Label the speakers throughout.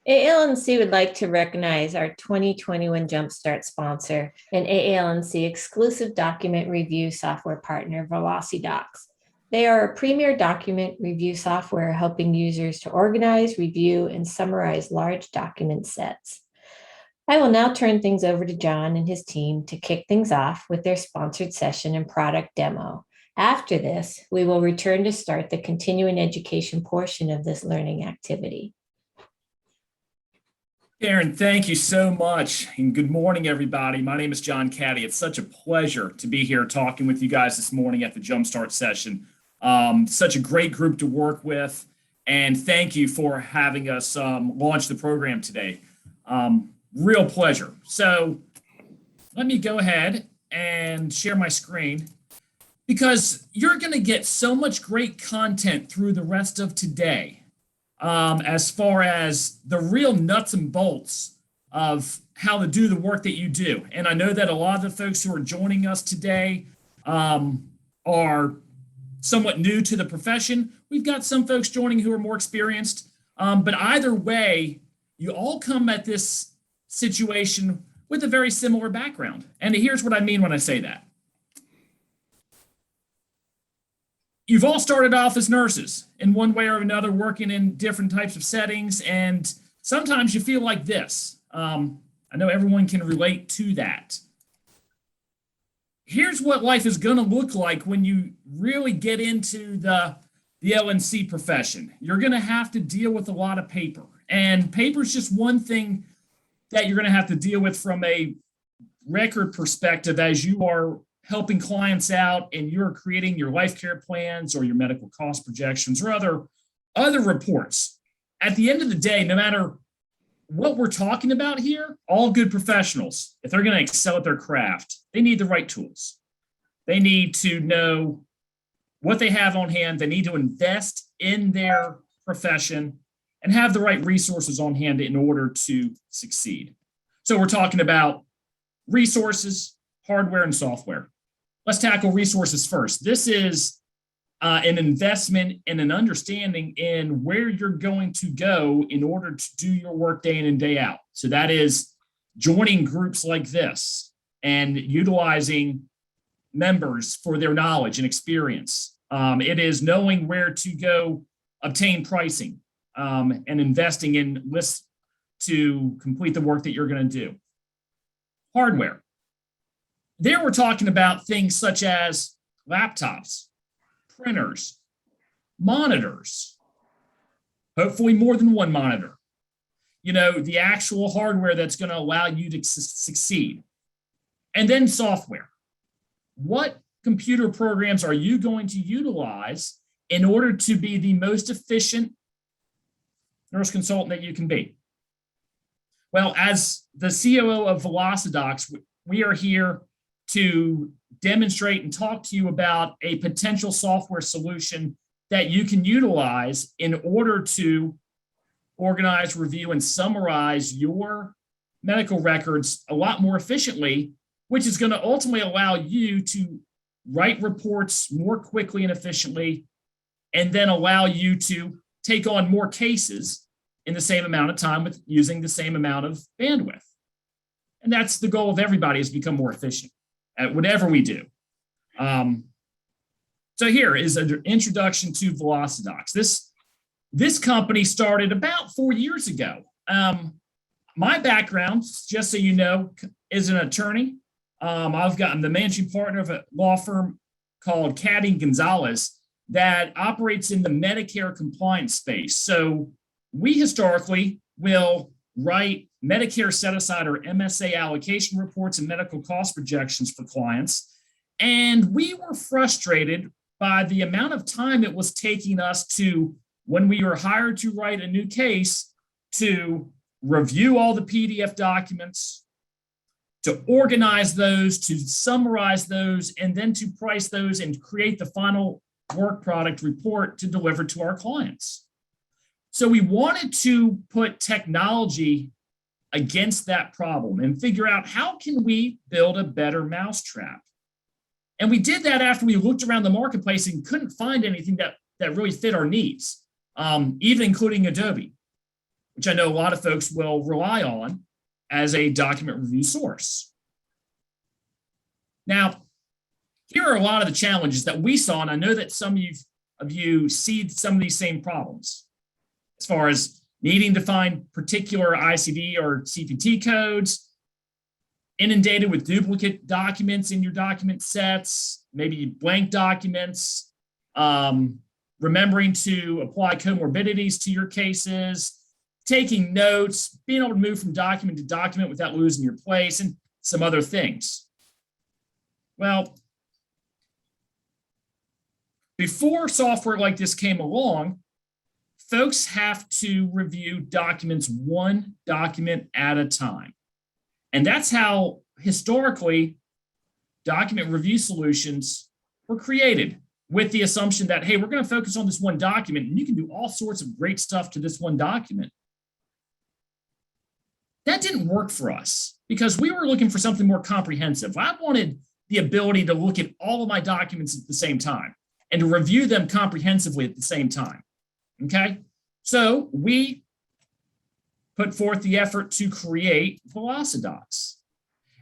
Speaker 1: AALNC would like to recognize our 2021 Jumpstart sponsor and AALNC exclusive document review software partner, Veloci Docs. They are a premier document review software helping users to organize, review, and summarize large document sets. I will now turn things over to John and his team to kick things off with their sponsored session and product demo. After this, we will return to start the continuing education portion of this learning activity.
Speaker 2: Karen, thank you so much. And good morning, everybody. My name is John Caddy. It's such a pleasure to be here talking with you guys this morning at the Jumpstart session. Such a great group to work with. And thank you for having us launch the program today. Real pleasure. So let me go ahead and share my screen because you're going to get so much great content through the rest of today. As far as the real nuts and bolts of how to do the work that you do. And I know that a lot of the folks who are joining us today are somewhat new to the profession. We've got some folks joining who are more experienced, but either way, you all come at this situation with a very similar background. And here's what I mean when I say that. You've all started off as nurses in one way or another, working in different types of settings, and sometimes you feel like this. I know everyone can relate to that. Here's what life is going to look like when you really get into the LNC profession. You're going to have to deal with a lot of paper, and paper is just one thing that you're going to have to deal with from a record perspective as you are helping clients out and you're creating your life care plans or your medical cost projections or other reports. At the end of the day, no matter what we're talking about here, all good professionals, if they're going to excel at their craft, they need the right tools. They need to know what they have on hand. They need to invest in their profession and have the right resources on hand in order to succeed. So we're talking about resources, hardware, and software. Let's tackle resources first. This is an investment and an understanding in where you're going to go in order to do your work day in and day out. So that is joining groups like this and utilizing members for their knowledge and experience. It is knowing where to go obtain pricing and investing in lists to complete the work that you're going to do. Hardware. There we're talking about things such as laptops, printers, monitors, hopefully more than one monitor. You know, the actual hardware that's going to allow you to succeed. And then software. What computer programs are you going to utilize in order to be the most efficient nurse consultant that you can be? Well, as the COO of Veloci Docs, we are here to demonstrate and talk to you about a potential software solution that you can utilize in order to organize, review, and summarize your medical records a lot more efficiently, which is going to ultimately allow you to write reports more quickly and efficiently, and then allow you to take on more cases in the same amount of time with using the same amount of bandwidth. And that's the goal of everybody, is become more efficient at whatever we do. So here is an introduction to Veloci Docs. This company started about 4 years ago. My background, just so you know, is an attorney. I'm the managing partner of a law firm called Caddy & Gonzalez that operates in the Medicare compliance space. So we historically will write Medicare set-aside or MSA allocation reports and medical cost projections for clients. And we were frustrated by the amount of time it was taking us to, when we were hired to write a new case, to review all the PDF documents, to organize those, to summarize those, and then to price those and create the final work product report to deliver to our clients. So we wanted to put technology against that problem and figure out how can we build a better mousetrap. And we did that after we looked around the marketplace and couldn't find anything that really fit our needs, even including Adobe, which I know a lot of folks will rely on as a document review source. Now, here are a lot of the challenges that we saw, and I know that some of you see some of these same problems as far as needing to find particular ICD or CPT codes, inundated with duplicate documents in your document sets, maybe blank documents, remembering to apply comorbidities to your cases, taking notes, being able to move from document to document without losing your place, and some other things. Well, before software like this came along, folks have to review documents one document at a time. And that's how historically document review solutions were created, with the assumption that, hey, we're going to focus on this one document and you can do all sorts of great stuff to this one document. That didn't work for us because we were looking for something more comprehensive. I wanted the ability to look at all of my documents at the same time and to review them comprehensively at the same time. Okay, so we put forth the effort to create Veloci Docs.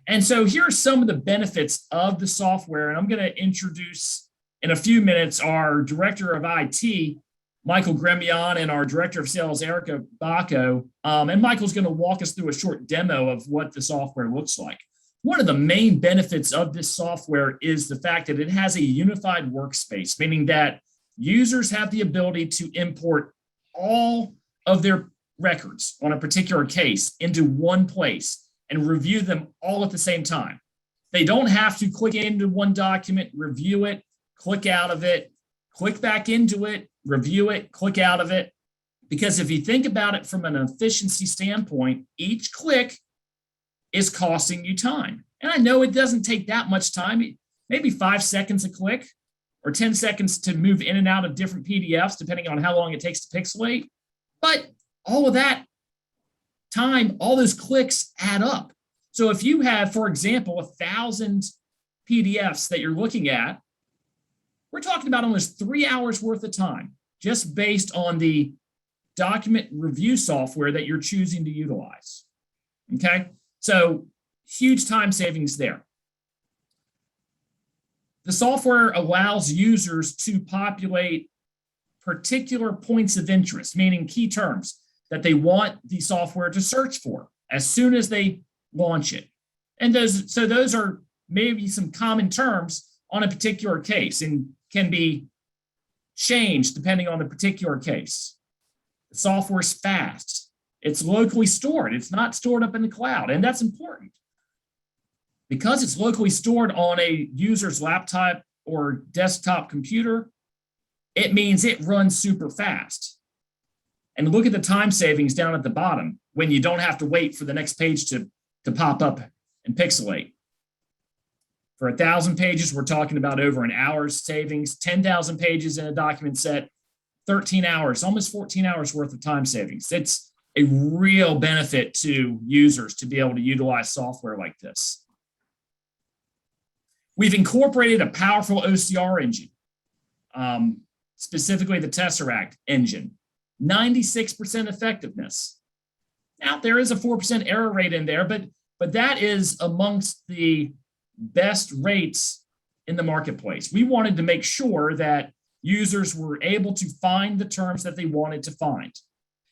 Speaker 2: And so here are some of the benefits of the software. And I'm going to introduce in a few minutes our Director of IT, Michael Gremion, and our Director of Sales, Erica Bacco. And Michael's going to walk us through a short demo of what the software looks like. One of the main benefits of this software is the fact that it has a unified workspace, meaning that users have the ability to import all of their records on a particular case into one place and review them all at the same time. They don't have to click into one document, review it, click out of it, click back into it, review it, click out of it. Because if you think about it from an efficiency standpoint, each click is costing you time. And I know it doesn't take that much time, maybe 5 seconds a click or 10 seconds to move in and out of different PDFs, depending on how long it takes to pixelate. But all of that time, all those clicks add up. So if you have, for example, 1,000 PDFs that you're looking at, we're talking about almost 3 hours worth of time, just based on the document review software that you're choosing to utilize. Okay, so huge time savings there. The software allows users to populate particular points of interest, meaning key terms that they want the software to search for as soon as they launch it. And those are maybe some common terms on a particular case and can be changed depending on the particular case. The software is fast. It's locally stored. It's not stored up in the cloud, and that's important. Because it's locally stored on a user's laptop or desktop computer, it means it runs super fast. And look at the time savings down at the bottom when you don't have to wait for the next page to pop up and pixelate. For 1,000 pages, we're talking about over an hour's savings. 10,000 pages in a document set, 13 hours, almost 14 hours worth of time savings. It's a real benefit to users to be able to utilize software like this. We've incorporated a powerful OCR engine, specifically the Tesseract engine, 96% effectiveness. Now, there is a 4% error rate in there, but that is amongst the best rates in the marketplace. We wanted to make sure that users were able to find the terms that they wanted to find.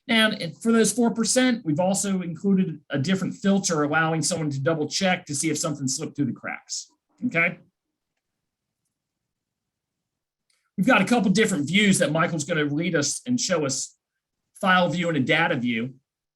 Speaker 2: And for those 4%, we've also included a different filter allowing someone to double check to see if something slipped through the cracks. Okay. We've got a couple different views that Michael's going to lead us and show us: file view and a data view.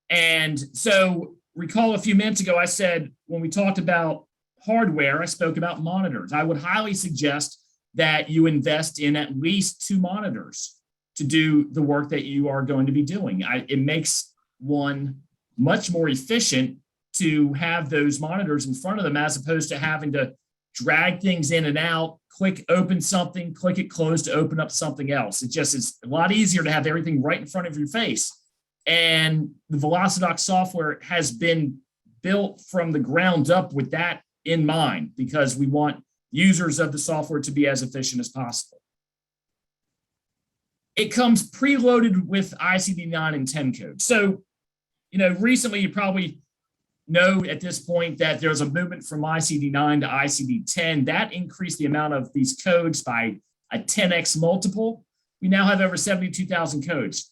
Speaker 2: And so recall a few minutes ago, I said when we talked about hardware, I spoke about monitors. I would highly suggest that you invest in at least 2 monitors to do the work that you are going to be doing. It makes one much more efficient to have those monitors in front of them as opposed to having to drag things in and out, click open something, click it closed to open up something else. It just is a lot easier to have everything right in front of your face. And the Veloci Docs software has been built from the ground up with that in mind, because we want users of the software to be as efficient as possible. It comes preloaded with ICD-9 and 10 codes. So recently you probably know at this point that there's a movement from ICD-9 to ICD-10. That increased the amount of these codes by a 10x multiple. We now have over 72,000 codes.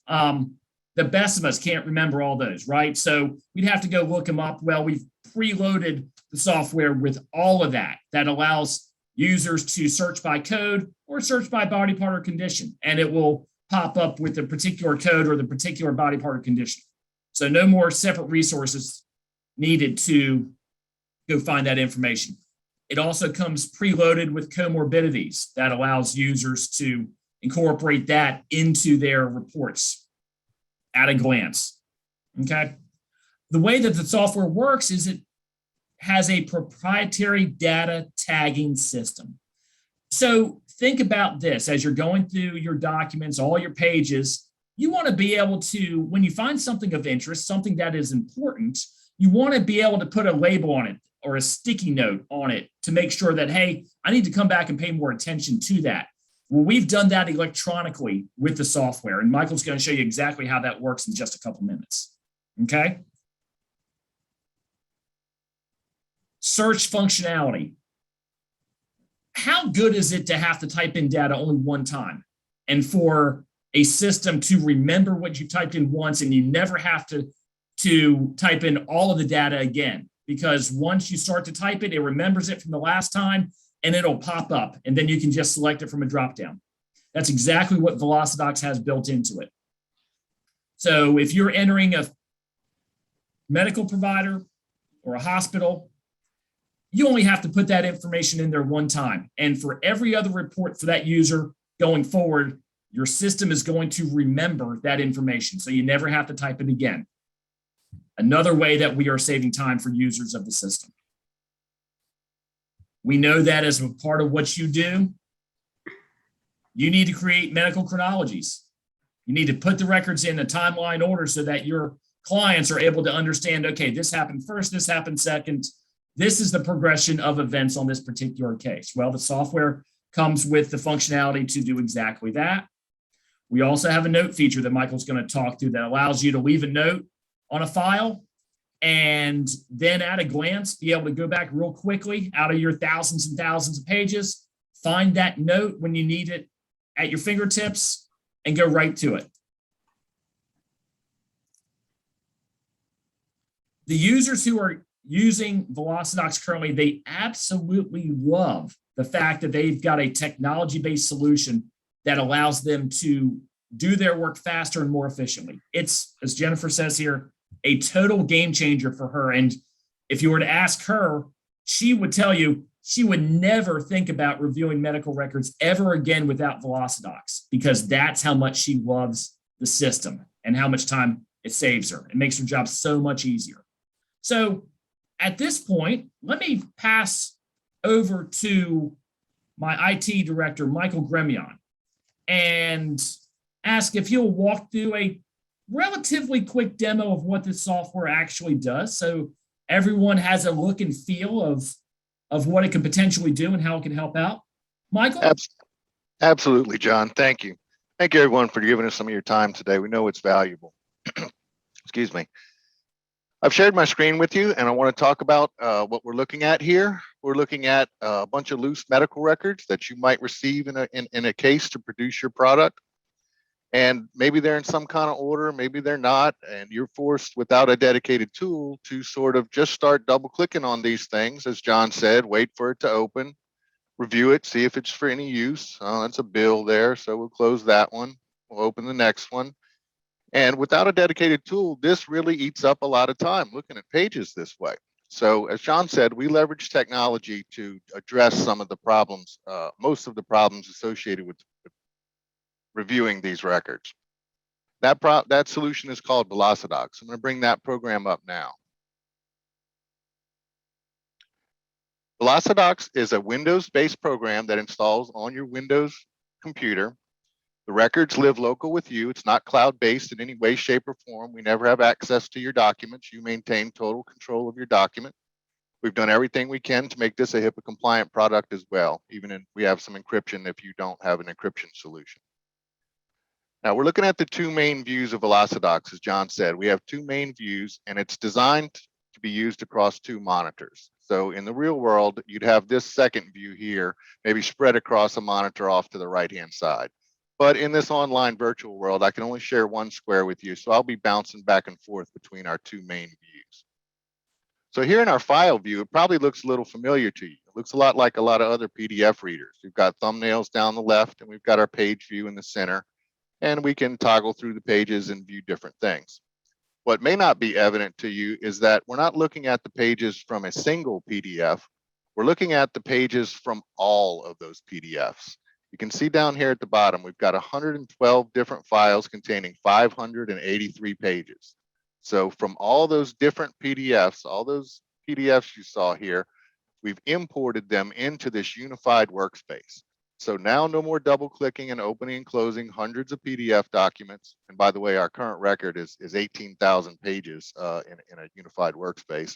Speaker 2: The best of us can't remember all those, right? So we'd have to go look them up. Well, we've preloaded the software with all of that. That allows users to search by code or search by body part or condition, and it will pop up with the particular code or the particular body part or condition. So no more separate resources needed to go find that information. It also comes preloaded with comorbidities that allows users to incorporate that into their reports at a glance. Okay. The way that the software works is it has a proprietary data tagging system. So think about this as you're going through your documents, all your pages. You want to be able to, when you find something of interest, something that is important, you want to be able to put a label on it or a sticky note on it to make sure that, hey, I need to come back and pay more attention to that. Well, we've done that electronically with the software, and Michael's going to show you exactly how that works in just a couple minutes. Okay. Search functionality. How good is it to have to type in data only one time and for a system to remember what you typed in once and you never have to type in all of the data again? Because once you start to type it, it remembers it from the last time and it'll pop up, and then you can just select it from a dropdown. That's exactly what Veloci Docs has built into it. So if you're entering a medical provider or a hospital, you only have to put that information in there one time. And for every other report for that user going forward, your system is going to remember that information. So you never have to type it again. Another way that we are saving time for users of the system. We know that as a part of what you do, you need to create medical chronologies. You need to put the records in a timeline order so that your clients are able to understand, okay, this happened first, this happened second. This is the progression of events on this particular case. Well, the software comes with the functionality to do exactly that. We also have a note feature that Michael's going to talk to that allows you to leave a note on a file and then at a glance be able to go back real quickly out of your thousands and thousands of pages, find that note when you need it at your fingertips and go right to it. The users who are using Veloci Docs currently, they absolutely love the fact that they've got a technology-based solution that allows them to do their work faster and more efficiently. It's, as Jennifer says here, a total game changer for her. And if you were to ask her, she would tell you she would never think about reviewing medical records ever again without Veloci Docs, because that's how much she loves the system and how much time it saves her. It makes her job so much easier. So at this point, let me pass over to my IT director, Michael Gremion, and ask if he'll walk through a relatively quick demo of what this software actually does, so everyone has a look and feel of what it can potentially do and how it can help out. Michael?
Speaker 3: Absolutely, John. Thank you. Thank you, everyone, for giving us some of your time today. We know it's valuable. Excuse me. I've shared my screen with you, and I want to talk about what we're looking at here. We're looking at a bunch of loose medical records that you might receive in a case to produce your product. And maybe they're in some kind of order, maybe they're not, and you're forced without a dedicated tool to sort of just start double clicking on these things. As John said, wait for it to open, review it, see if it's for any use. That's a bill there, so we'll close that one. We'll open the next one. And without a dedicated tool, this really eats up a lot of time looking at pages this way. So as John said, we leverage technology to address some of the problems, most of the problems associated with reviewing these records. That solution is called Veloci Docs. I'm going to bring that program up now. Veloci Docs is a Windows-based program that installs on your Windows computer. The records live local with you. It's not cloud-based in any way, shape, or form. We never have access to your documents. You maintain total control of your document. We've done everything we can to make this a HIPAA-compliant product as well. We have some encryption if you don't have an encryption solution. Now we're looking at the two main views of Veloci Docs, as John said. We have two main views, and it's designed to be used across two monitors. So in the real world, you'd have this second view here, maybe spread across a monitor off to the right-hand side. But in this online virtual world, I can only share one square with you, so I'll be bouncing back and forth between our two main views. So here in our file view, it probably looks a little familiar to you. It looks a lot like a lot of other PDF readers. We've got thumbnails down the left, and we've got our page view in the center, and we can toggle through the pages and view different things. What may not be evident to you is that we're not looking at the pages from a single PDF. We're looking at the pages from all of those PDFs. You can see down here at the bottom, we've got 112 different files containing 583 pages. So from all those different PDFs, all those PDFs you saw here, we've imported them into this unified workspace. So now no more double clicking and opening and closing hundreds of PDF documents. And by the way, our current record is 18,000 pages in a unified workspace.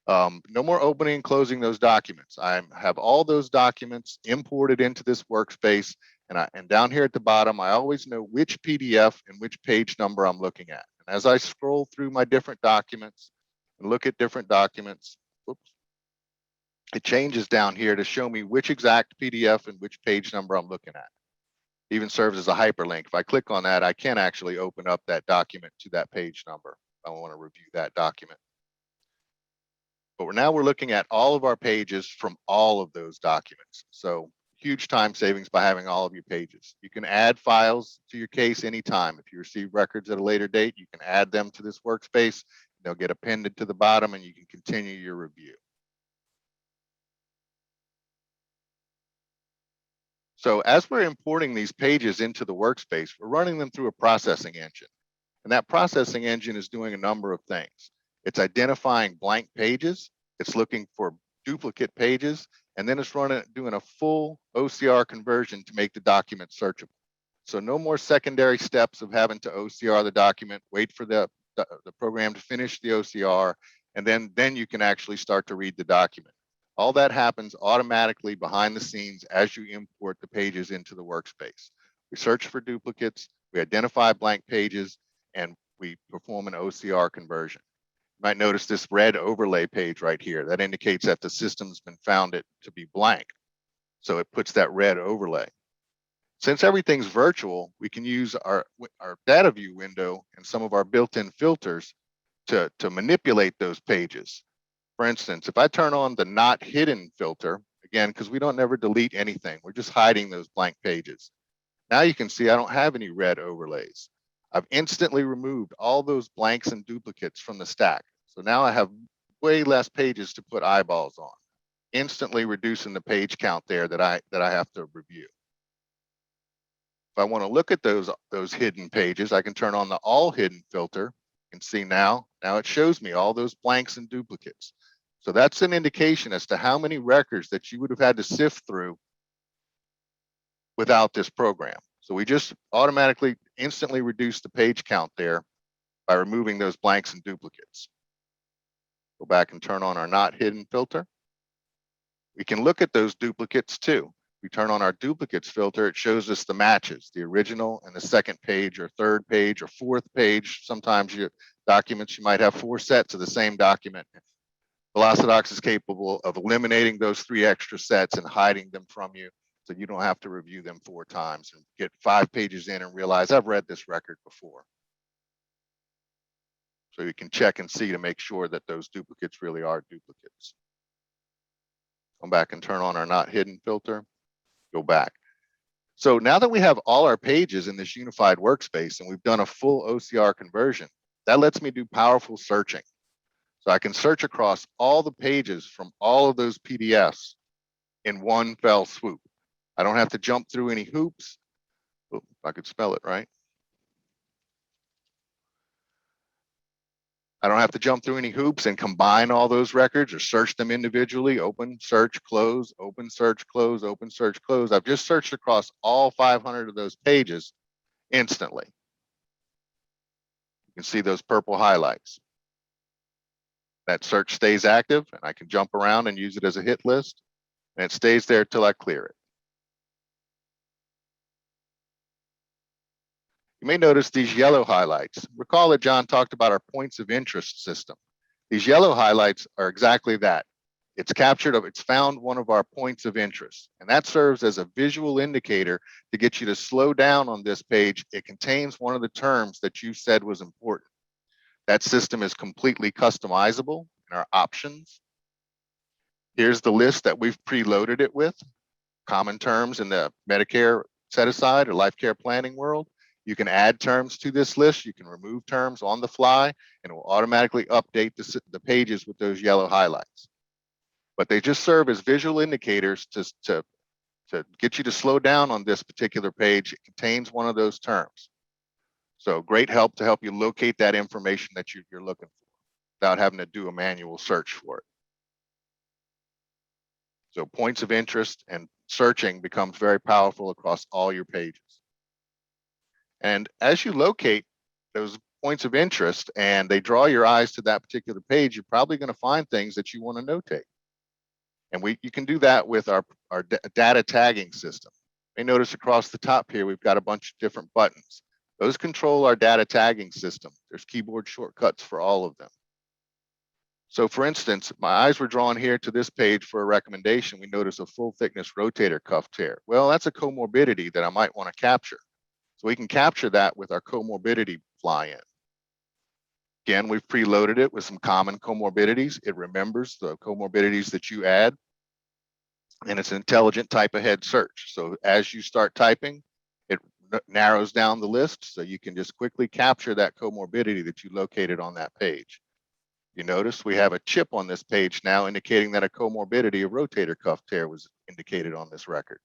Speaker 3: No more opening and closing those documents. I have all those documents imported into this workspace. And down here at the bottom, I always know which PDF and which page number I'm looking at. And as I scroll through my different documents and look at different documents, whoops, it changes down here to show me which exact PDF and which page number I'm looking at. It even serves as a hyperlink. If I click on that, I can actually open up that document to that page number if I want to review that document. But now we're looking at all of our pages from all of those documents. So huge time savings by having all of your pages. You can add files to your case anytime. If you receive records at a later date, you can add them to this workspace. They'll get appended to the bottom and you can continue your review. So as we're importing these pages into the workspace, we're running them through a processing engine. And that processing engine is doing a number of things. It's identifying blank pages, it's looking for duplicate pages, and then it's doing a full OCR conversion to make the document searchable. So no more secondary steps of having to OCR the document, wait for the program to finish the OCR, and then you can actually start to read the document. All that happens automatically behind the scenes as you import the pages into the workspace. We search for duplicates, we identify blank pages, and we perform an OCR conversion. You might notice this red overlay page right here. That indicates that the system's been found it to be blank. So it puts that red overlay. Since everything's virtual, we can use our data view window and some of our built-in filters to manipulate those pages. For instance, if I turn on the not hidden filter, again, because we don't never delete anything, we're just hiding those blank pages. Now you can see I don't have any red overlays. I've instantly removed all those blanks and duplicates from the stack. So now I have way less pages to put eyeballs on, instantly reducing the page count there that I have to review. If I want to look at those hidden pages, I can turn on the all hidden filter and see now it shows me all those blanks and duplicates. So that's an indication as to how many records that you would have had to sift through without this program. So we just automatically instantly reduce the page count there by removing those blanks and duplicates. Go back and turn on our not hidden filter. We can look at those duplicates too. We turn on our duplicates filter, it shows us the matches, the original and the second page or third page or fourth page. Sometimes documents, you might have 4 sets of the same document. Veloci Docs is capable of eliminating those 3 extra sets and hiding them from you so you don't have to review them 4 times and get 5 pages in and realize I've read this record before. So you can check and see to make sure that those duplicates really are duplicates. Come back and turn on our not hidden filter, go back. So now that we have all our pages in this unified workspace and we've done a full OCR conversion, that lets me do powerful searching. So I can search across all the pages from all of those PDFs in one fell swoop. I don't have to jump through any hoops. Oh, if I could spell it right. I don't have to jump through any hoops and combine all those records or search them individually, open, search, close, open, search, close, open, search, close. I've just searched across all 500 of those pages instantly. You can see those purple highlights. That search stays active and I can jump around and use it as a hit list and it stays there till I clear it. You may notice these yellow highlights. Recall that John talked about our points of interest system. These yellow highlights are exactly that. It's found one of our points of interest, and that serves as a visual indicator to get you to slow down on this page. It contains one of the terms that you said was important. That system is completely customizable in our options. Here's the list that we've preloaded it with. Common terms in the Medicare set aside or life care planning world. You can add terms to this list. You can remove terms on the fly, and it will automatically update the pages with those yellow highlights. But they just serve as visual indicators to get you to slow down on this particular page. It contains one of those terms. So great help to help you locate that information that you're looking for without having to do a manual search for it. So points of interest and searching becomes very powerful across all your pages. And as you locate those points of interest and they draw your eyes to that particular page, you're probably going to find things that you want to notate. And you can do that with our data tagging system. You may notice across the top here, we've got a bunch of different buttons. Those control our data tagging system. There's keyboard shortcuts for all of them. So for instance, my eyes were drawn here to this page for a recommendation. We notice a full thickness rotator cuff tear. Well, that's a comorbidity that I might want to capture. So we can capture that with our comorbidity fly-in. Again, we've preloaded it with some common comorbidities. It remembers the comorbidities that you add, and it's an intelligent type ahead search. So as you start typing, it narrows down the list so you can just quickly capture that comorbidity that you located on that page. You notice we have a chip on this page now indicating that a comorbidity of rotator cuff tear was indicated on this record.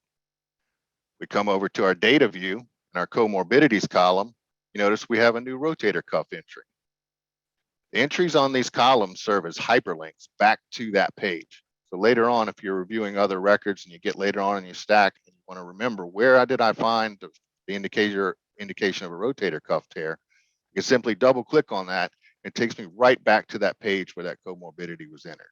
Speaker 3: We come over to our data view in our comorbidities column. You notice we have a new rotator cuff entry. The entries on these columns serve as hyperlinks back to that page. So later on, if you're reviewing other records and you get later on in your stack and you want to remember where did I find the indication of a rotator cuff tear, you can simply double click on that. It takes me right back to that page where that comorbidity was entered.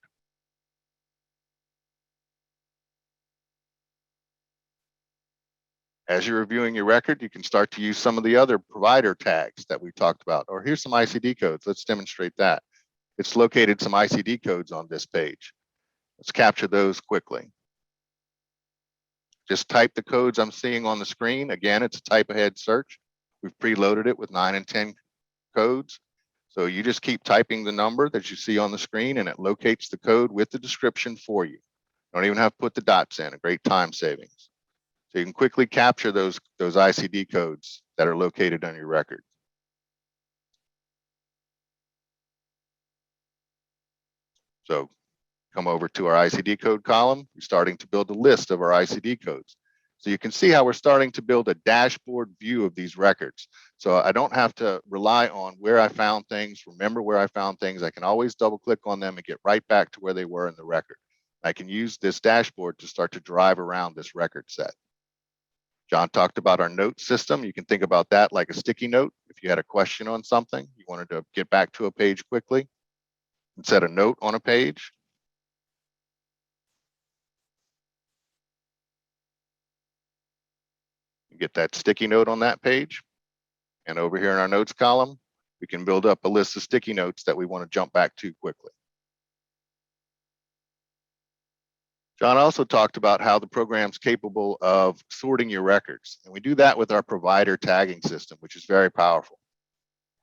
Speaker 3: As you're reviewing your record, you can start to use some of the other provider tags that we talked about. Or here's some ICD codes. Let's demonstrate that. It's located some ICD codes on this page. Let's capture those quickly. Just type the codes I'm seeing on the screen. Again, it's a type ahead search. We've preloaded it with 9 and 10 codes. So you just keep typing the number that you see on the screen and it locates the code with the description for you. Don't even have to put the dots in, a great time savings. So you can quickly capture those ICD codes that are located on your record. So come over to our ICD code column. We're starting to build a list of our ICD codes. So you can see how we're starting to build a dashboard view of these records. So I don't have to rely on where I found things, remember where I found things. I can always double click on them and get right back to where they were in the record. I can use this dashboard to start to drive around this record set. John talked about our note system. You can think about that like a sticky note. If you had a question on something, you wanted to get back to a page quickly, and set a note on a page. You get that sticky note on that page. And over here in our notes column, we can build up a list of sticky notes that we want to jump back to quickly. John also talked about how the program's capable of sorting your records. And we do that with our provider tagging system, which is very powerful.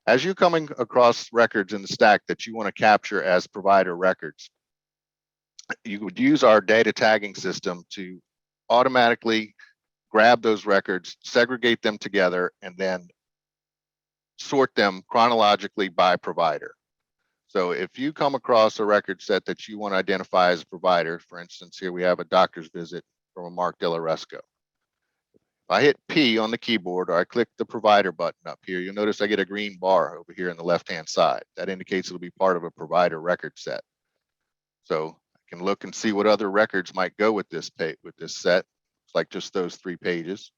Speaker 3: As you're coming across records in the stack that you want to capture as provider records, you would use our data tagging system to automatically grab those records, segregate them together, and then sort them chronologically by provider. So if you come across a record set that you want to identify as a provider, for instance, here we have a doctor's visit from a Mark Delaresco. If I hit P on the keyboard or I click the provider button up here, you'll notice I get a green bar over here on the left-hand side. That indicates it'll be part of a provider record set. So I can look and see what other records might go with this set. It's like just those 3 pages.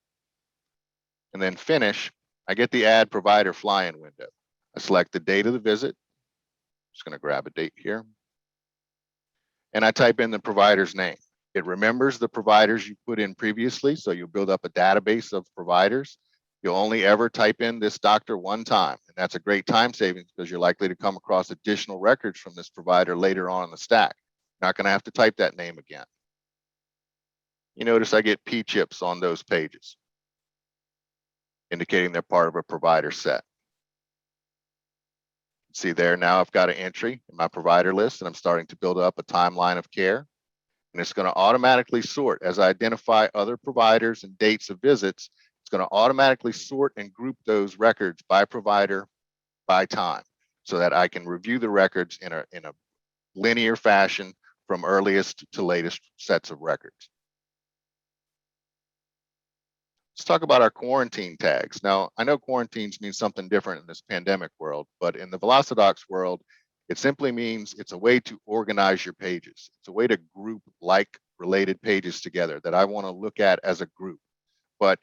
Speaker 3: And then finish, I get the add provider fly-in window. I select the date of the visit. Just going to grab a date here. And I type in the provider's name. It remembers the providers you put in previously, so you'll build up a database of providers. You'll only ever type in this doctor one time, and that's a great time savings because you're likely to come across additional records from this provider later on in the stack. You're not going to have to type that name again. You notice I get P chips on those pages, indicating they're part of a provider set. See there, now I've got an entry in my provider list, and I'm starting to build up a timeline of care. And it's going to automatically sort as I identify other providers and dates of visits. It's going to automatically sort and group those records by provider, by time, so that I can review the records in a linear fashion from earliest to latest sets of records. Let's talk about our quarantine tags. Now, I know quarantines mean something different in this pandemic world, but in the Veloci Docs world, it simply means it's a way to organize your pages. It's a way to group like related pages together that I want to look at as a group. But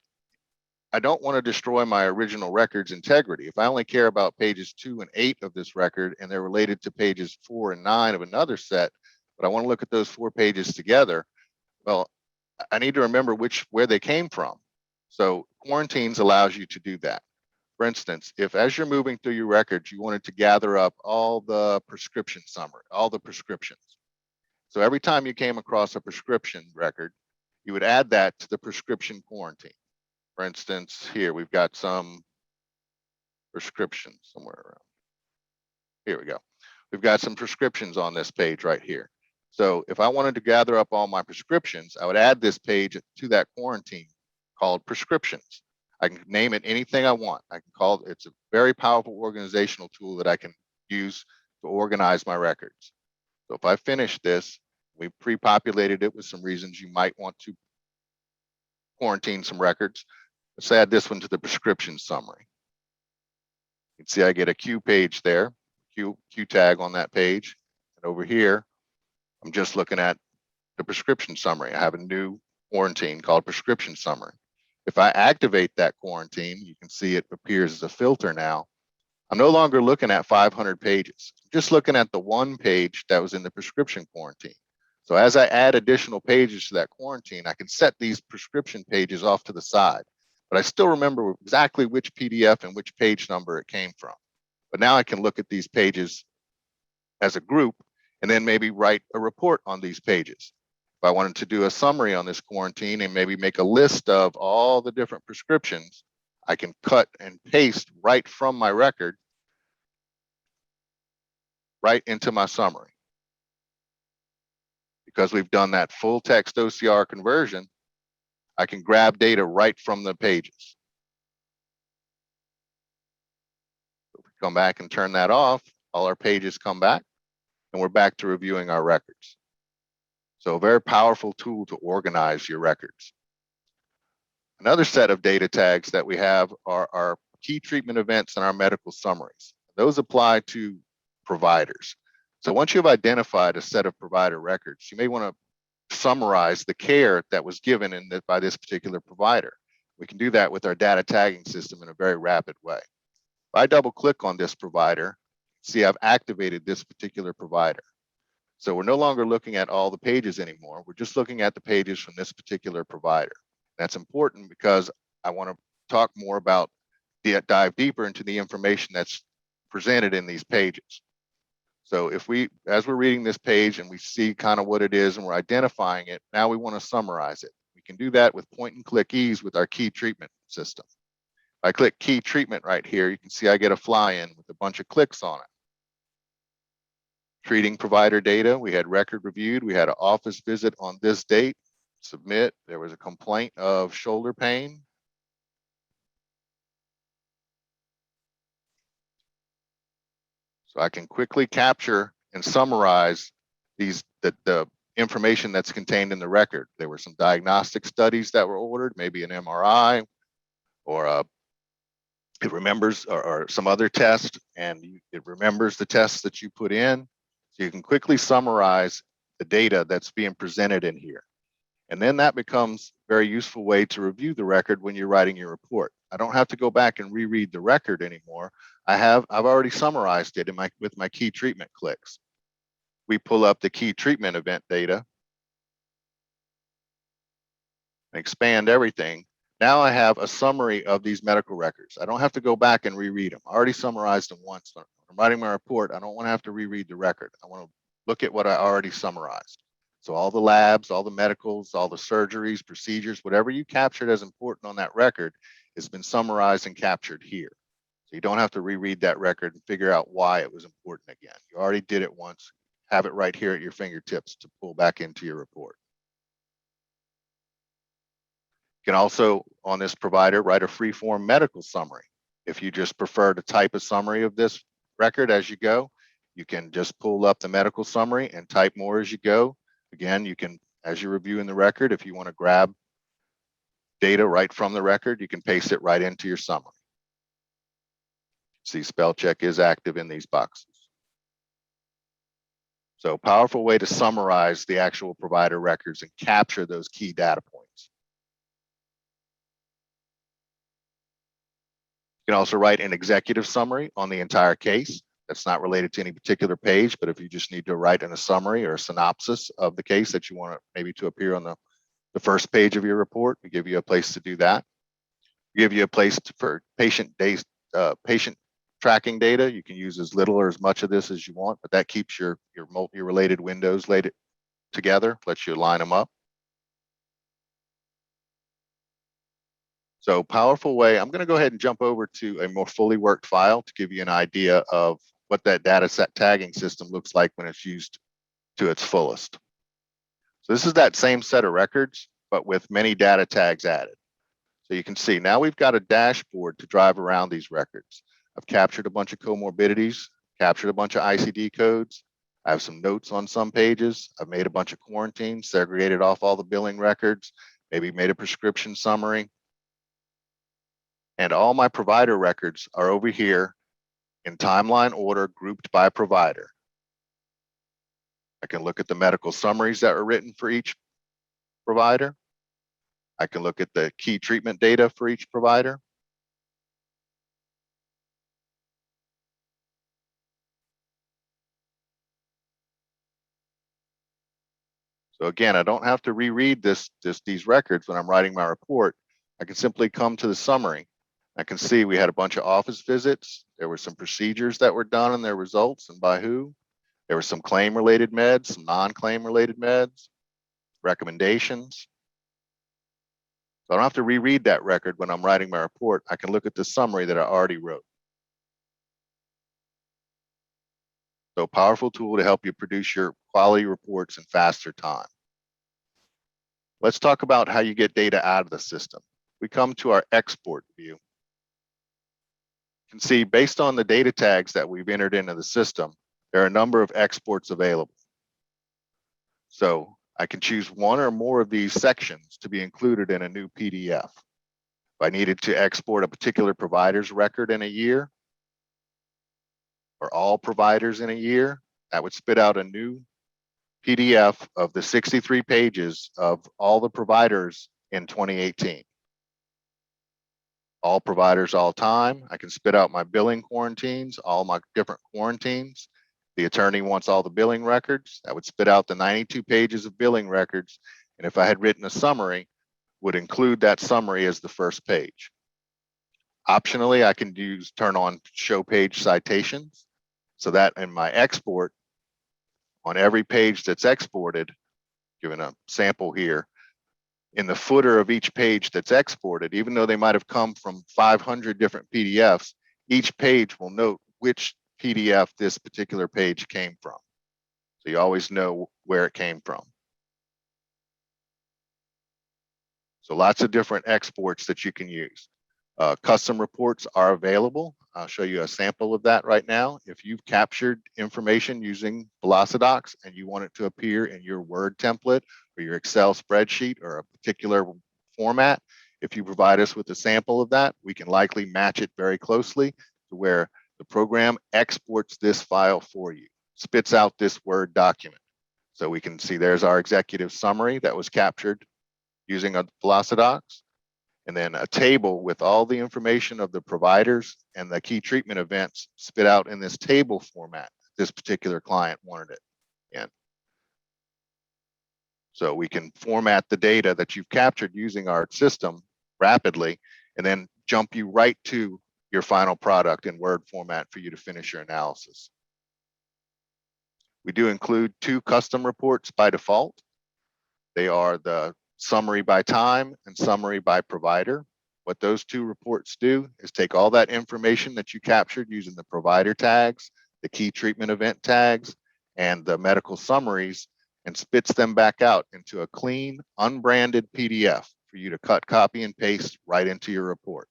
Speaker 3: I don't want to destroy my original record's integrity. If I only care about pages 2 and 8 of this record and they're related to pages 4 and 9 of another set, but I want to look at those 4 pages together, well, I need to remember where they came from. So quarantines allows you to do that. For instance, if as you're moving through your records, you wanted to gather up all the prescription summary, all the prescriptions. So every time you came across a prescription record, you would add that to the prescription quarantine. For instance, here we've got some prescriptions somewhere around. Here we go. We've got some prescriptions on this page right here. So if I wanted to gather up all my prescriptions, I would add this page to that quarantine called prescriptions. I can name it anything I want. I can call it, it's a very powerful organizational tool that I can use to organize my records. So if I finish this, we pre-populated it with some reasons you might want to quarantine some records. Let's add this one to the prescription summary. You can see I get a Q page there, Q tag on that page. And over here, I'm just looking at the prescription summary. I have a new quarantine called prescription summary. If I activate that quarantine, you can see it appears as a filter now. I'm no longer looking at 500 pages. I'm just looking at the one page that was in the prescription quarantine. So as I add additional pages to that quarantine, I can set these prescription pages off to the side, but I still remember exactly which PDF and which page number it came from. But now I can look at these pages as a group and then maybe write a report on these pages. If I wanted to do a summary on this quarantine and maybe make a list of all the different prescriptions, I can cut and paste right from my record right into my summary. Because we've done that full text OCR conversion, I can grab data right from the pages. If we come back and turn that off, all our pages come back and we're back to reviewing our records. So a very powerful tool to organize your records. Another set of data tags that we have are our key treatment events and our medical summaries. Those apply to providers. So once you've identified a set of provider records, you may want to summarize the care that was given by this particular provider. We can do that with our data tagging system in a very rapid way. If I double click on this provider, see I've activated this particular provider. So we're no longer looking at all the pages anymore. We're just looking at the pages from this particular provider. That's important because I want to talk more about, dive deeper into the information that's presented in these pages. So as we're reading this page and we see kind of what it is and we're identifying it, now we want to summarize it. We can do that with point and click ease with our key treatment system. If I click key treatment right here, you can see I get a fly-in with a bunch of clicks on it. Treating provider data, we had record reviewed, we had an office visit on this date, submit, there was a complaint of shoulder pain. So I can quickly capture and summarize the information that's contained in the record. There were some diagnostic studies that were ordered, maybe an MRI or it remembers or some other test, and it remembers the tests that you put in. So you can quickly summarize the data that's being presented in here. And then that becomes a very useful way to review the record when you're writing your report. I don't have to go back and reread the record anymore. I've already summarized it with my key treatment clicks. We pull up the key treatment event data and expand everything. Now I have a summary of these medical records. I don't have to go back and reread them. I already summarized them once. When I'm writing my report, I don't want to have to reread the record. I want to look at what I already summarized. So all the labs, all the medicals, all the surgeries, procedures, whatever you captured as important on that record has been summarized and captured here. So you don't have to reread that record and figure out why it was important again. You already did it once. Have it right here at your fingertips to pull back into your report. You can also, on this provider, write a free-form medical summary. If you just prefer to type a summary of this record as you go, you can just pull up the medical summary and type more as you go. Again, you can, as you're reviewing the record, if you want to grab data right from the record, you can paste it right into your summary. See, spell check is active in these boxes. So powerful way to summarize the actual provider records and capture those key data points. You can also write an executive summary on the entire case. That's not related to any particular page, but if you just need to write in a summary or a synopsis of the case that you want maybe to appear on the first page of your report, we give you a place to do that. We give you a place for patient tracking data. You can use as little or as much of this as you want, but that keeps your multi-related windows laid together, lets you line them up. So powerful way. I'm going to go ahead and jump over to a more fully worked file to give you an idea of what that data set tagging system looks like when it's used to its fullest. So this is that same set of records, but with many data tags added. So you can see now we've got a dashboard to drive around these records. I've captured a bunch of comorbidities, captured a bunch of ICD codes. I have some notes on some pages. I've made a bunch of quarantines, segregated off all the billing records, maybe made a prescription summary. And all my provider records are over here in timeline order, grouped by provider. I can look at the medical summaries that are written for each provider. I can look at the key treatment data for each provider. So again, I don't have to reread these records when I'm writing my report. I can simply come to the summary. I can see we had a bunch of office visits. There were some procedures that were done and their results and by who. There were some claim related meds, some non-claim related meds, recommendations. So I don't have to reread that record when I'm writing my report. I can look at the summary that I already wrote. So powerful tool to help you produce your quality reports in faster time. Let's talk about how you get data out of the system. We come to our export view. You can see based on the data tags that we've entered into the system, there are a number of exports available. So I can choose one or more of these sections to be included in a new PDF. If I needed to export a particular provider's record in a year, or all providers in a year, that would spit out a new PDF of the 63 pages of all the providers in 2018. All providers, all time. I can spit out my billing quarantines, all my different quarantines. The attorney wants all the billing records. That would spit out the 92 pages of billing records. And if I had written a summary, would include that summary as the first page. Optionally, I can turn on show page citations so that in my export, on every page that's exported, given a sample here, in the footer of each page that's exported, even though they might have come from 500 different PDFs, each page will note which PDF this particular page came from. So you always know where it came from. So lots of different exports that you can use. Custom reports are available. I'll show you a sample of that right now. If you've captured information using Veloci Docs and you want it to appear in your Word template or your Excel spreadsheet or a particular format, if you provide us with a sample of that, we can likely match it very closely to where the program exports this file for you, spits out this Word document. So we can see there's our executive summary that was captured using a Veloci Docs. And then a table with all the information of the providers and the key treatment events spit out in this table format. This particular client wanted it in. So we can format the data that you've captured using our system rapidly, and then jump you right to your final product in Word format for you to finish your analysis. We do include 2 custom reports by default. They are the summary by time and summary by provider. What those 2 reports do is take all that information that you captured using the provider tags, the key treatment event tags, and the medical summaries, and spits them back out into a clean, unbranded PDF for you to cut, copy, and paste right into your report.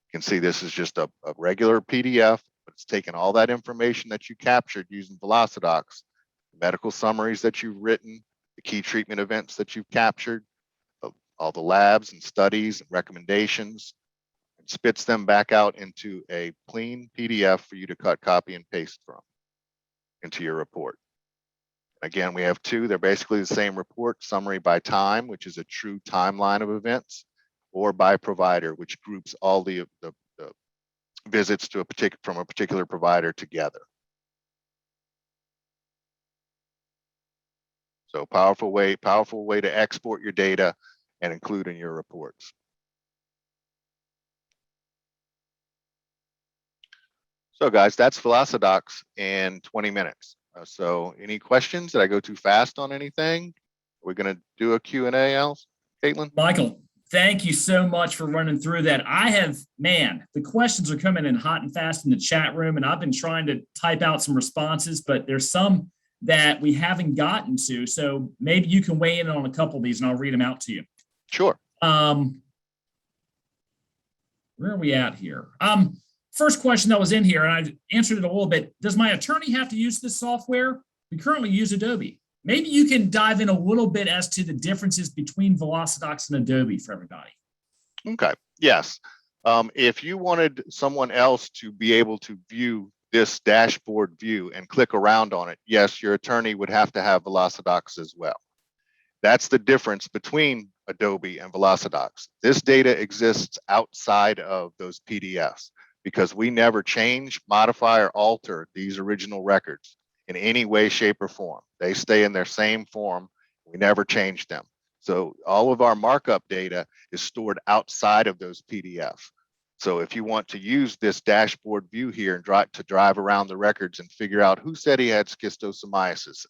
Speaker 3: You can see this is just a regular PDF, but it's taken all that information that you captured using Veloci Docs, the medical summaries that you've written, the key treatment events that you've captured, all the labs and studies and recommendations, and spits them back out into a clean PDF for you to cut, copy, and paste from into your report. Again, we have 2. They're basically the same report: summary by time, which is a true timeline of events, or by provider, which groups all the visits to from a particular provider together. So powerful way to export your data and include in your reports. So guys, that's Veloci Docs in 20 minutes. So any questions? Did I go too fast on anything? Are we going to do a Q&A, else, Caitlin?
Speaker 2: Michael, thank you so much for running through that. The questions are coming in hot and fast in the chat room, and I've been trying to type out some responses, but there's some that we haven't gotten to. So maybe you can weigh in on a couple of these and I'll read them out to you.
Speaker 3: Sure.
Speaker 2: Where are we at here? First question that was in here, and I answered it a little bit. Does my attorney have to use this software? We currently use Adobe. Maybe you can dive in a little bit as to the differences between Veloci Docs and Adobe for everybody.
Speaker 3: Okay. Yes. If you wanted someone else to be able to view this dashboard view and click around on it, yes, your attorney would have to have Veloci Docs as well. That's the difference between Adobe and Veloci Docs. This data exists outside of those PDFs because we never change, modify, or alter these original records in any way, shape, or form. They stay in their same form. We never change them. So all of our markup data is stored outside of those PDFs. So if you want to use this dashboard view here and drive around the records and figure out who said he had schistosomiasis,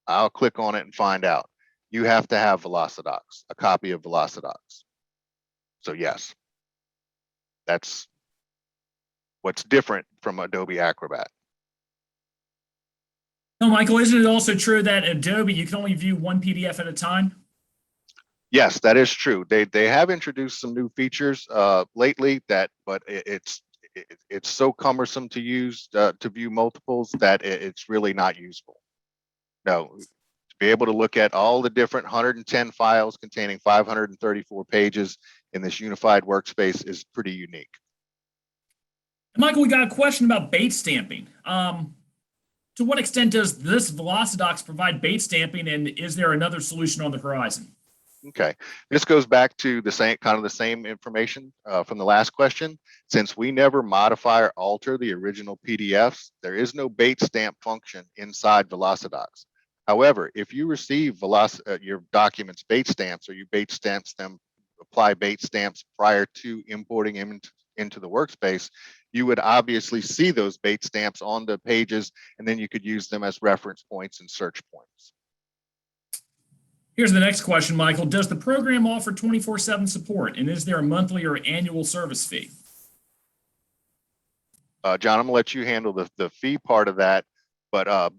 Speaker 3: I'll click on it and find out. You have to have Veloci Docs, a copy of Veloci Docs. So yes, that's what's different from Adobe Acrobat.
Speaker 2: No, Michael, isn't it also true that Adobe, you can only view one PDF at a time?
Speaker 3: Yes, that is true. They have introduced some new features lately, but it's so cumbersome to use to view multiples that it's really not useful. No, to be able to look at all the different 110 files containing 534 pages in this unified workspace is pretty unique.
Speaker 2: Michael, we got a question about bait stamping. To what extent does this Veloci Docs provide bait stamping, and is there another solution on the horizon?
Speaker 3: Okay, this goes back to the same information from the last question. Since we never modify or alter the original PDFs, there is no bait stamp function inside Veloci Docs. However, if you receive your documents bait stamps, or you bait stamps them, apply bait stamps prior to importing them into the workspace, you would obviously see those bait stamps on the pages, and then you could use them as reference points and search points.
Speaker 2: Here's the next question, Michael. Does the program offer 24/7 support, and is there a monthly or annual service fee?
Speaker 3: John, I'm gonna let you handle the fee part of that, but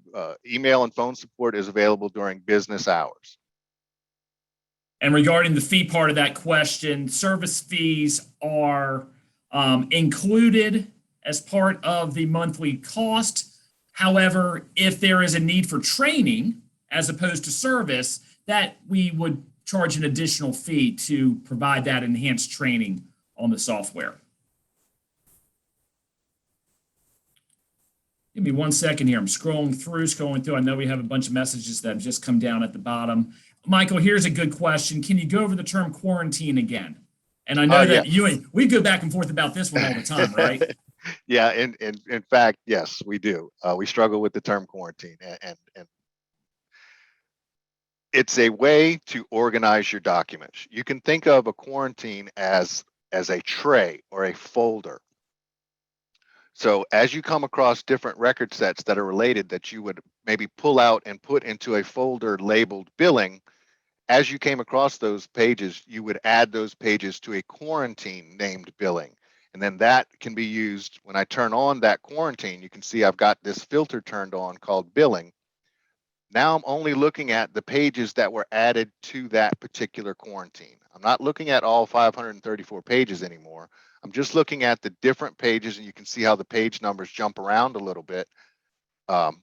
Speaker 3: email and phone support is available during business hours.
Speaker 2: And regarding the fee part of that question, service fees are included as part of the monthly cost. However, if there is a need for training as opposed to service, that we would charge an additional fee to provide that enhanced training on the software. Give me 1 second here. I'm scrolling through. I know we have a bunch of messages that have just come down at the bottom. Michael, here's a good question. Can you go over the term quarantine again? And I know that we go back and forth about this one all the time, right?
Speaker 3: Yeah, in fact, yes, we do. We struggle with the term quarantine, and It's a way to organize your documents. You can think of a quarantine as a tray or a folder. So as you come across different record sets that are related that you would maybe pull out and put into a folder labeled billing, as you came across those pages, you would add those pages to a quarantine named billing. And then that can be used when I turn on that quarantine. You can see I've got this filter turned on called billing. Now I'm only looking at the pages that were added to that particular quarantine. I'm not looking at all 534 pages anymore. I'm just looking at the different pages, and you can see how the page numbers jump around a little bit. I'm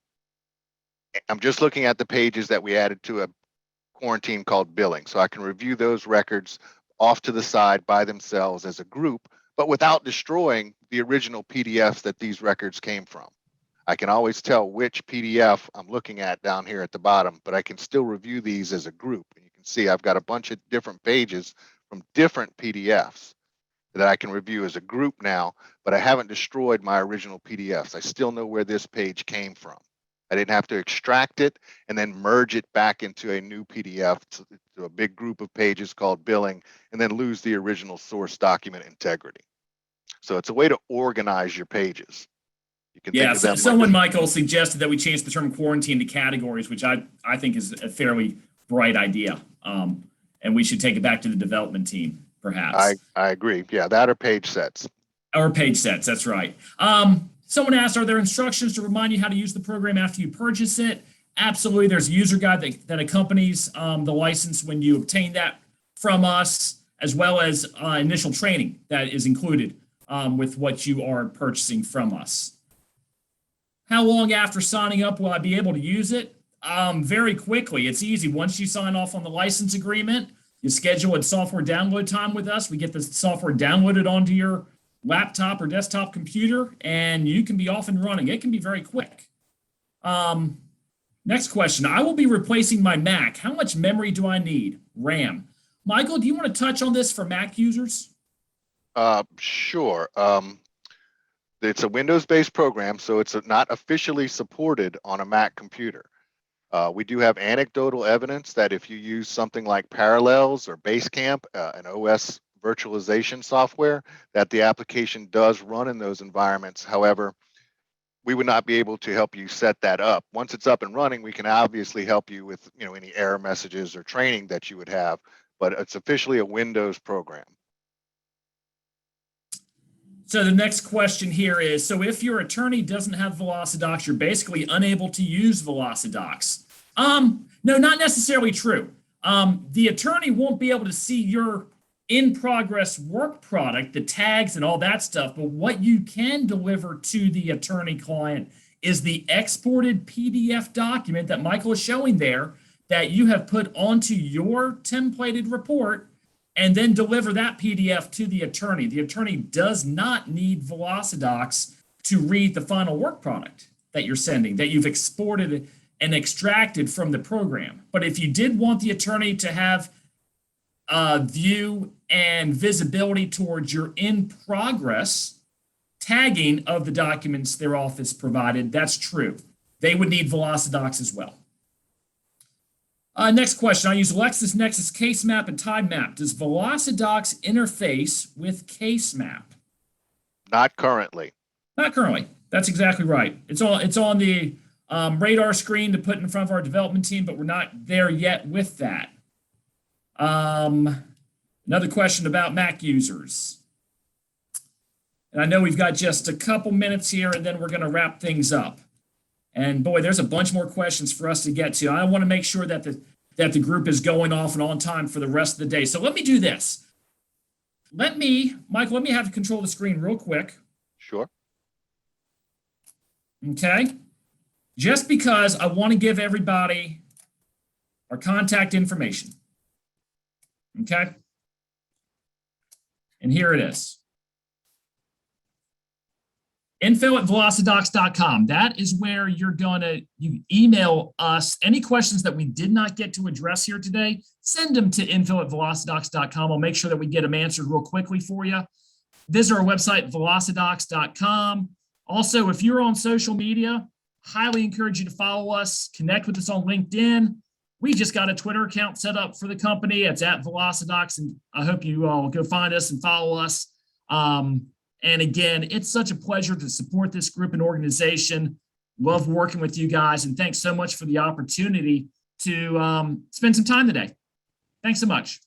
Speaker 3: just looking at the pages that we added to a quarantine called billing. So I can review those records off to the side by themselves as a group, but without destroying the original PDFs that these records came from. I can always tell which PDF I'm looking at down here at the bottom, but I can still review these as a group. And you can see I've got a bunch of different pages from different PDFs that I can review as a group now, but I haven't destroyed my original PDFs. I still know where this page came from. I didn't have to extract it and then merge it back into a new PDF to a big group of pages called billing, and then lose the original source document integrity. So it's a way to organize your pages. You can think of them
Speaker 2: someone, Michael, suggested that we change the term quarantine to categories, which I think is a fairly bright idea. And we should take it back to the development team, perhaps.
Speaker 3: I agree. Yeah, that or page sets.
Speaker 2: Or page sets, that's right. Someone asked, are there instructions to remind you how to use the program after you purchase it? Absolutely. There's a user guide that accompanies the license when you obtain that from us, as well as initial training that is included with what you are purchasing from us. How long after signing up will I be able to use it? Very quickly. It's easy. Once you sign off on the license agreement, you schedule a software download time with us. We get the software downloaded onto your laptop or desktop computer, and you can be off and running. It can be very quick. Next question. I will be replacing my Mac. How much memory do I need? RAM. Michael, do you want to touch on this for Mac users?
Speaker 3: Sure. It's a Windows-based program, so it's not officially supported on a Mac computer. We do have anecdotal evidence that if you use something like Parallels or Basecamp, an OS virtualization software, that the application does run in those environments. However, we would not be able to help you set that up. Once it's up and running, we can obviously help you with any error messages or training that you would have, but it's officially a Windows program.
Speaker 2: So the next question here is, so if your attorney doesn't have Veloci Docs, you're basically unable to use Veloci Docs. No, not necessarily true. The attorney won't be able to see your in-progress work product, the tags and all that stuff, but what you can deliver to the attorney client is the exported PDF document that Michael is showing there that you have put onto your templated report, and then deliver that PDF to the attorney. The attorney does not need Veloci Docs to read the final work product that you're sending, that you've exported and extracted from the program. But if you did want the attorney to have view and visibility towards your in-progress tagging of the documents their office provided, that's true. They would need Veloci Docs as well. Next question. I use LexisNexis CaseMap and TimeMap. Does Veloci Docs interface with CaseMap?
Speaker 3: Not currently.
Speaker 2: Not currently. That's exactly right. It's on the radar screen to put in front of our development team, but we're not there yet with that. Another question about Mac users. And I know we've got just a couple minutes here, and then we're going to wrap things up. And boy, there's a bunch more questions for us to get to. I want to make sure that the group is going off and on time for the rest of the day. So let me do this. Michael, let me have control of the screen real quick.
Speaker 3: Sure.
Speaker 2: Okay. Just because I want to give everybody our contact information. Okay. And here it is. info@velocidocs.com. That is where you email us any questions that we did not get to address here today. Send them to info@velocidocs.com. I'll make sure that we get them answered real quickly for you. Visit our website, velocidocs.com. Also, if you're on social media, highly encourage you to follow us, connect with us on LinkedIn. We just got a Twitter account set up for the company. It's at Veloci Docs, and I hope you all go find us and follow us. And again, it's such a pleasure to support this group and organization. Love working with you guys, and thanks so much for the opportunity to spend some time today. Thanks so much.